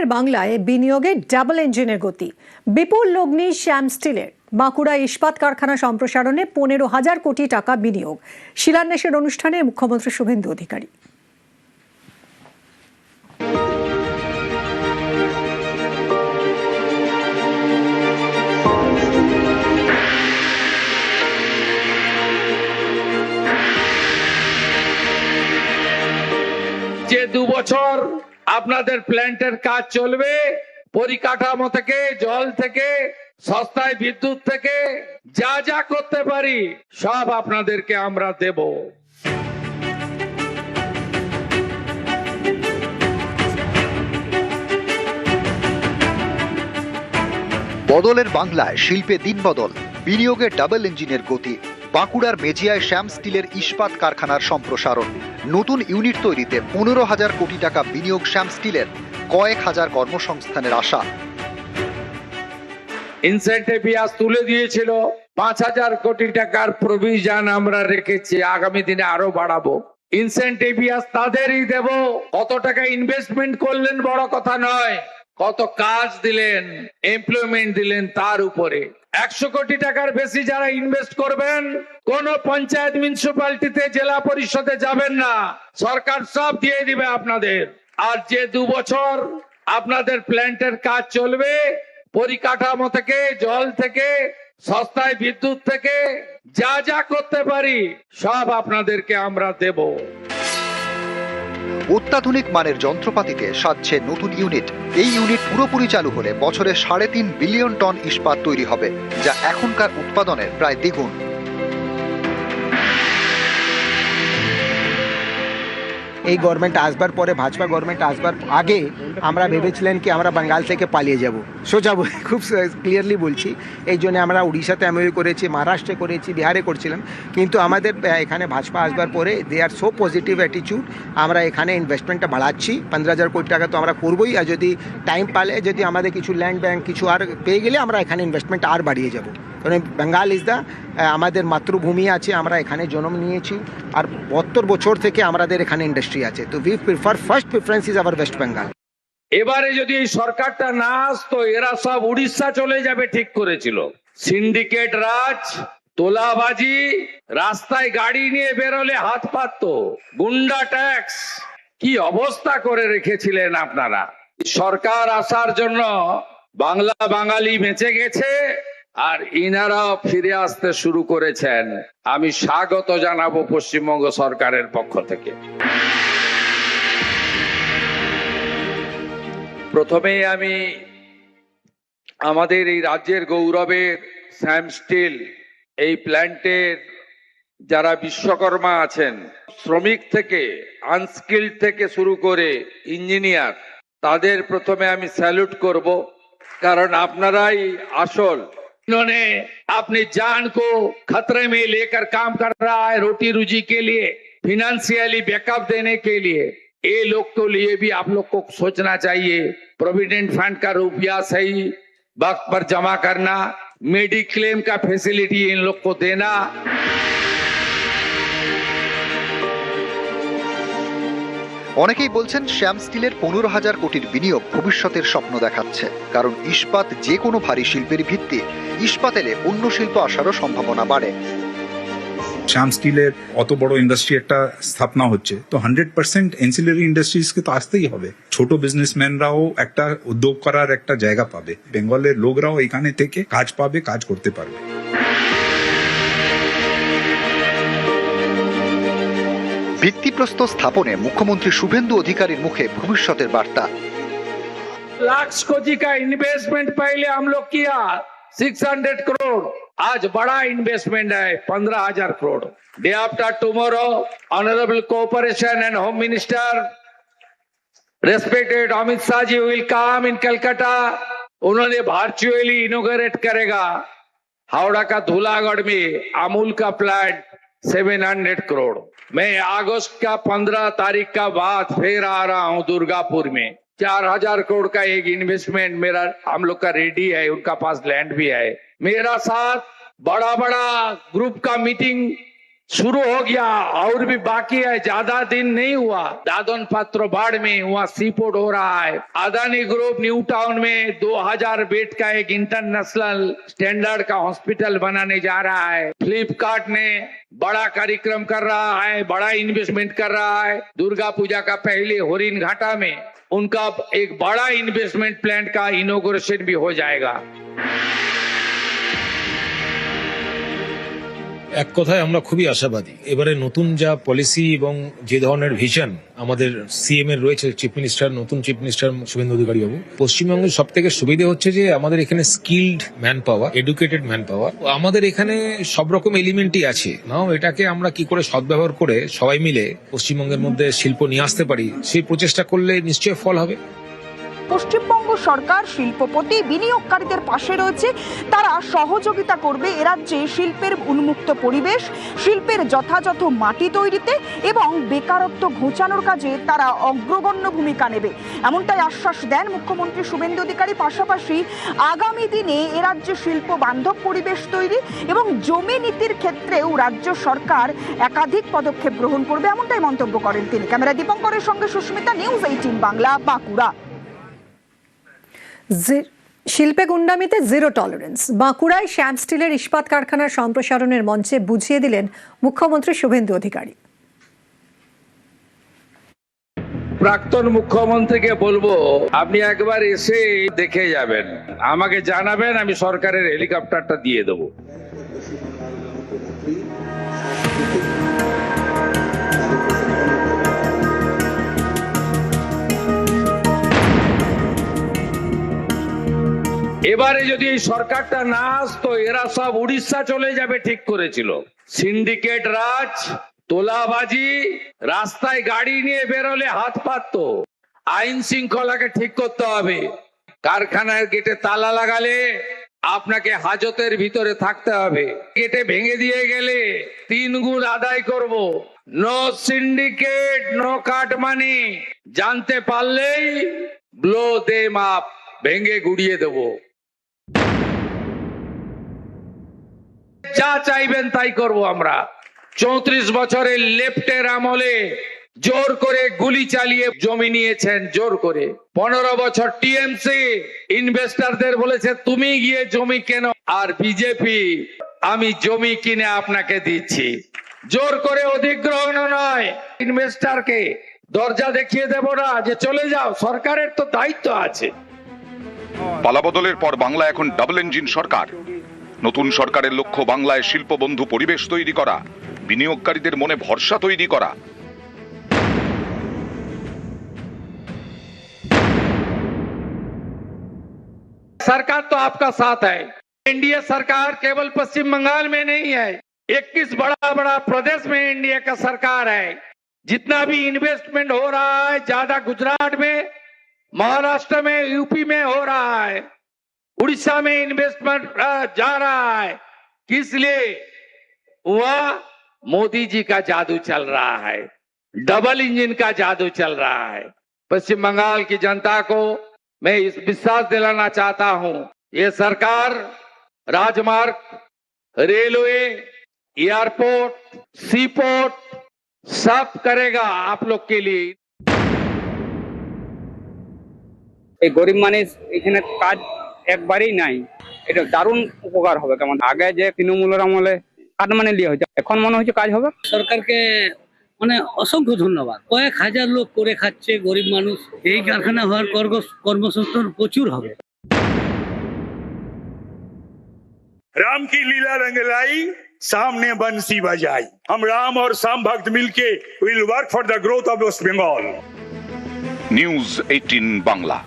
বদলের বাংলায় বিনিয়োগে ডাবল ইঞ্জিনের গতি। বিপুল লগ্নি শ্যাম স্টিলের বাঁকুড়া ইস্পাত কারখানা সম্প্রসারণে 15,000 কোটি টাকা বিনিয়োগ। শিলান্যাসের অনুষ্ঠানে মুখ্যমন্ত্রী শুভেন্দু অধিকারী। যে 2 বছর আপনাদের প্ল্যান্টের কাজ চলবে, পরিকাঠামো থেকে, জল থেকে, সস্তায় বিদ্যুৎ থেকে যা যা করতে পারি সব আপনাদেরকে আমরা দেব। বদলের বাংলায় শিল্পে দিন বদল, বিনিয়োগের ডাবল ইঞ্জিনের গতি। বাঁকুড়ার মেজিয়ায় শ্যাম স্টিলের ইস্পাত কারখানার সম্প্রসারণ, নতুন ইউনিট তৈরিতে 15,000 কোটি টাকা বিনিয়োগ। শ্যাম স্টিলের কয়েক হাজার কর্মসংস্থানের আশা। ইনসেন্টিভ আজ তুলে দিয়েছিল, 5,000 কোটি টাকার প্রভিশন আমরা রেখেছি, আগামী দিনে আরো বাড়াবো। ইনসেন্টিভ আজ তাদেরই দেব। কত টাকা ইনভেস্টমেন্ট করলেন বড় কথা নয়, কত কাজ দিলেন, এমপ্লয়মেন্ট দিলেন তার উপরে। 100 কোটি টাকার বেশি যারা ইনভেস্ট করবেন, কোন পঞ্চায়েত মিউনিসিপ্যালিটিতে জেলা পরিষদে যাবেন না, সরকার সব দিয়ে দিবে আপনাদের। আর যে 2 বছর আপনাদের প্ল্যান্টের কাজ চলবে, পরিকাঠামো থেকে, জল থেকে, সস্তায় বিদ্যুৎ থেকে যা যা করতে পারি সব আপনাদেরকে আমরা দেব। অত্যাধুনিক মানের যন্ত্রপাতিতে সাজছে নতুন ইউনিট। এই ইউনিট পুরোপুরি চালু হলে বছরে 3.5 বিলিয়ন টন ইস্পাত তৈরি হবে, যা এখনকার উৎপাদনের প্রায় দ্বিগুণ। এই গভর্নমেন্ট আসবার পরে, ভাজপা গভর্নমেন্ট আসবার আগে আমরা ভেবেছিলেন কি আমরা বাঙ্গাল থেকে পালিয়ে যাব, সোজা খুব ক্লিয়ারলি বলছি। এই জন্য আমরা উড়িষ্যাতে এমওইউ করেছি, মহারাষ্ট্রে করেছি, বিহারে করছিলাম। কিন্তু আমাদের এখানে ভাজপা আসবার পরে দে আর সো পজিটিভ অ্যাটিটিউড, আমরা এখানে ইনভেস্টমেন্টটা বাড়াচ্ছি। 15,000 কোটি টাকা তো আমরা করবোই, আর যদি টাইম পালে, যদি আমাদের কিছু ল্যান্ড ব্যাংক কিছু আর পেয়ে গেলে আমরা এখানে ইনভেস্টমেন্ট আর বাড়িয়ে যাব। কারণ বেঙ্গল ইজ দ্য আমাদের মাতৃভূমি আছে, আমরা এখানে জন্ম নিয়েছি, আর 72 বছর থেকে আমাদের এখানে ইন্ডাস্ট্রি আছে। তো we prefer, first preference is our West Bengal. এবারে যদি এই সরকারটা না আসতো, এরা সব উড়িষ্যা চলে যাবে ঠিক করেছিল। সিন্ডিকেট রাজ, তোলাবাজি, রাস্তায় গাড়ি নিয়ে বেরোলে হাত পাততো, গুন্ডা ট্যাক্স, কি অবস্থা করে রেখেছিলেন আপনারা। সরকার আসার জন্য বাংলা বাঙালি বেঁচে গেছে, আর ইনারাও ফিরে আসতে শুরু করেছেন। আমি স্বাগত জানাবো পশ্চিমবঙ্গ সরকারের পক্ষ থেকে। প্রথমে আমি আমাদের এই রাজ্যের গৌরবের শ্যাম স্টিল এই প্ল্যান্টের যারা বিশ্বকর্মা আছেন, শ্রমিক থেকে, আনস্কিল্ড থেকে শুরু করে ইঞ্জিনিয়ার, তাদের প্রথমে আমি স্যালুট করব, কারণ আপনারাই আসল। इन्होंने अपनी जान को खतरे में लेकर काम कर रहा है, रोटी रोजी के लिए, फिनेंशियली बैकअप देने के लिए। ये लोग के लिए भी आप लोग को सोचना चाहिए। प्रोविडेंट फंड का रुपया सही वक्त पर जमा करना, मेडिक्लेम का फैसिलिटी इन लोग को देना। অনেকেই বলছেন শ্যাম স্টিলের 15,000 কোটির বিনিয়োগ ভবিষ্যতের স্বপ্ন দেখাচ্ছে, কারণ ইস্পাত যে কোনো ভারী শিল্পের ভিত্তি। ইস্পাত এলে অন্য শিল্প আসারও সম্ভাবনা বাড়ে। শ্যাম স্টিলের অত বড় ইন্ডাস্ট্রি একটা স্থাপনা হচ্ছে, তো 100% এনসিলারি ইন্ডাস্ট্রিজকে তো আসতেই হবে। ছোট বিজনেসম্যানরাও একটা উদ্যোগ করার একটা জায়গা পাবে, বেঙ্গলের লোকরাও এখানে থেকে কাজ পাবে, কাজ করতে পারবে। ভিত্তিপ্রস্তর স্থাপনে মুখ্যমন্ত্রী শুভেন্দু অধিকারীর মুখে ভবিষ্যতের বার্তা। लाख कोटी का इन्वेस्टमेंट पहले हम लोग किया 600 करोड़, आज बड़ा इन्वेस्टमेंट है 15,000 crore. Day after tomorrow honourable cooperation and home minister respected Amit Shah ji will come in Calcutta. उन्होंने वर्चुअली इनोग्रेट करेगा हावड़ा का धूलागढ़ में अमूल का प्लांट 700 करोड़। मैं अगस्त का 15 तारीख का बाद फिर आ रहा हूं दुर्गापुर में। 4,000 करोड़ का एक इन्वेस्टमेंट मेरा हम लोग का रेडी है, उनका पास लैंड भी है। मेरा साथ बड़ा बड़ा ग्रुप का मीटिंग शुरू हो गया और भी बाकी है, ज्यादा दिन नहीं हुआ। दादन पात्रोबाड़ में वहाँ सीपोर्ट हो रहा है। अदानी ग्रुप न्यू टाउन में 2000 बेड का एक इंटरनेशनल स्टैंडर्ड का हॉस्पिटल बनाने जा रहा है। फ्लिपकार्ट ने बड़ा कार्यक्रम कर रहा है, बड़ा इन्वेस्टमेंट कर रहा है। दुर्गा पूजा का पहले होरिन घाटा में उनका एक बड़ा इन्वेस्टमेंट प्लान का इनॉग्रेशन भी हो जाएगा। এক কথায় আমরা খুবই আশাবাদী। এবারে নতুন যা পলিসি এবং যে ধরনের ভিশন আমাদের সিএম এর রয়েছে, চিফ মিনিস্টার, নতুন চিফ মিনিস্টার শুভেন্দু অধিকারী বাবু, পশ্চিমবঙ্গের সব থেকে সুবিধা হচ্ছে যে আমাদের এখানে skilled man power, educated man power, আমাদের এখানে সব রকম এলিমেন্টই আছে। নাও এটাকে আমরা কি করে সদ্ব্যবহার করে সবাই মিলে পশ্চিমবঙ্গের মধ্যে শিল্প নিয়ে আসতে পারি, সেই প্রচেষ্টা করলে নিশ্চয়ই ফল হবে। পশ্চিমবঙ্গ সরকার শিল্পপতি বিনিয়োগকারীদের পাশে রয়েছে, তারা সহযোগিতা করবে এ রাজ্যে শিল্পের উন্মুক্ত পরিবেশ, শিল্পের যথাযথ মাটি তৈরিতে এবং বেকারত্ব ঘোচানোর কাজে তারা অগ্রগণ্য ভূমিকা নেবে, এমনটাই আশ্বাস দেন মুখ্যমন্ত্রী শুভেন্দু অধিকারী। পাশাপাশি আগামী দিনে এ রাজ্যে শিল্প বান্ধব পরিবেশ তৈরি এবং জমি নীতির ক্ষেত্রেও রাজ্য সরকার একাধিক পদক্ষেপ গ্রহণ করবে, এমনটাই মন্তব্য করেন তিনি। ক্যামেরা দীপঙ্করের সঙ্গে সুস্মিতা, নিউজ 18 বাংলা, বাঁকুড়া। শিল্পে গুন্ডামিতে জিরো টলারেন্স, বাঁকুড়ায় শ্যাম স্টিলের ইস্পাত কারখানার সম্প্রসারণের মঞ্চে বুঝিয়ে দিলেন মুখ্যমন্ত্রী শুভেন্দু অধিকারী। প্রাক্তন মুখ্যমন্ত্রীকে বলবো, আপনি একবার এসে দেখে যাবেন, আমাকে জানাবেন, আমি সরকারের হেলিকপ্টারটা দিয়ে দেবো। এবারে যদি এই সরকারটা না আসতো, এরা সব উড়িষ্যা চলে যাবে ঠিক করেছিল। সিন্ডিকেট রাজ, তোলাবাজি, রাস্তায় গাড়ি নিয়ে বেরোলে হাত পাততো। আইন শৃঙ্খলাকে ঠিক করতে হবে। কারখানার গেটে তালা লাগালে আপনাকে হাজতের ভিতরে থাকতে হবে। গেটে ভেঙে দিয়ে গেলে 3 গুণ আদায় করব। No syndicate, no cut money. জানতে পারলেই ব্লো দেম আপ, ভেঙে গুড়িয়ে দেবো। যা চাইবেন তাই করব আমরা। 34 বছরের লেফটের আমলে জোর করে গুলি চালিয়ে জমি নিয়েছেন, জোর করে। 15 বছর টিএমসি ইনভেস্টরদের বলেছে তুমি গিয়ে জমি কেন, আর বিজেপি আমি জমি কিনে আপনাকে দিচ্ছি। জোর করে অধিগ্রহণ নয়, ইনভেস্টরকে দরজা দেখিয়ে দেব না যে চলে যাও, সরকারের তো দায়িত্ব আছে। পালাবদলের পর বাংলা এখন ডাবল ইঞ্জিন সরকার। নতুন সরকারের লক্ষ্য বাংলায় শিল্পবন্ধু পরিবেশ তৈরি করা, বিনিয়োগকারীদের মনে ভরসা তৈরি করা। सरकार तो आपका साथ है। एनडीए सरकार केवल पश्चिम बंगाल में नहीं है, 21 बड़ा बड़ा प्रदेश में एनडीए का सरकार है। जितना भी इन्वेस्टमेंट हो रहा है, ज्यादा गुजरात में, महाराष्ट्र में, यूपी में हो रहा है, उड़ीसा में इन्वेस्टमेंट जा रहा है। किस लिए? वह मोदी जी का जादू चल रहा है, डबल इंजन का जादू चल रहा है। पश्चिम बंगाल की जनता को मैं इस विश्वास दिलाना चाहता हूं, ये सरकार राजमार्ग, रेलवे, एयरपोर्ट, सीपोर्ट सब करेगा आप लोग के लिए। এই গরিব মানুষ এখানে কাজ একবারেই নাই, এটা দারুণ উপকার হবে। কেমন আগে যে তৃণমূলের আমলে কাটমানি লিয়ে হয়েছে, এখন মনে হচ্ছে কাজ হবে। সরকারকে মানে অসংখ্য ধন্যবাদ। কয়েক হাজার লোক করে খাচ্ছে, গরিব মানুষ। এই কারখানা হওয়ার কর্মসংস্থান প্রচুর হবে। राम की लीला रंग लाई, सामने बंसी बजाई। हम राम और शाम भक्त मिलके will work for the growth of West Bengal. News 18 Bangla.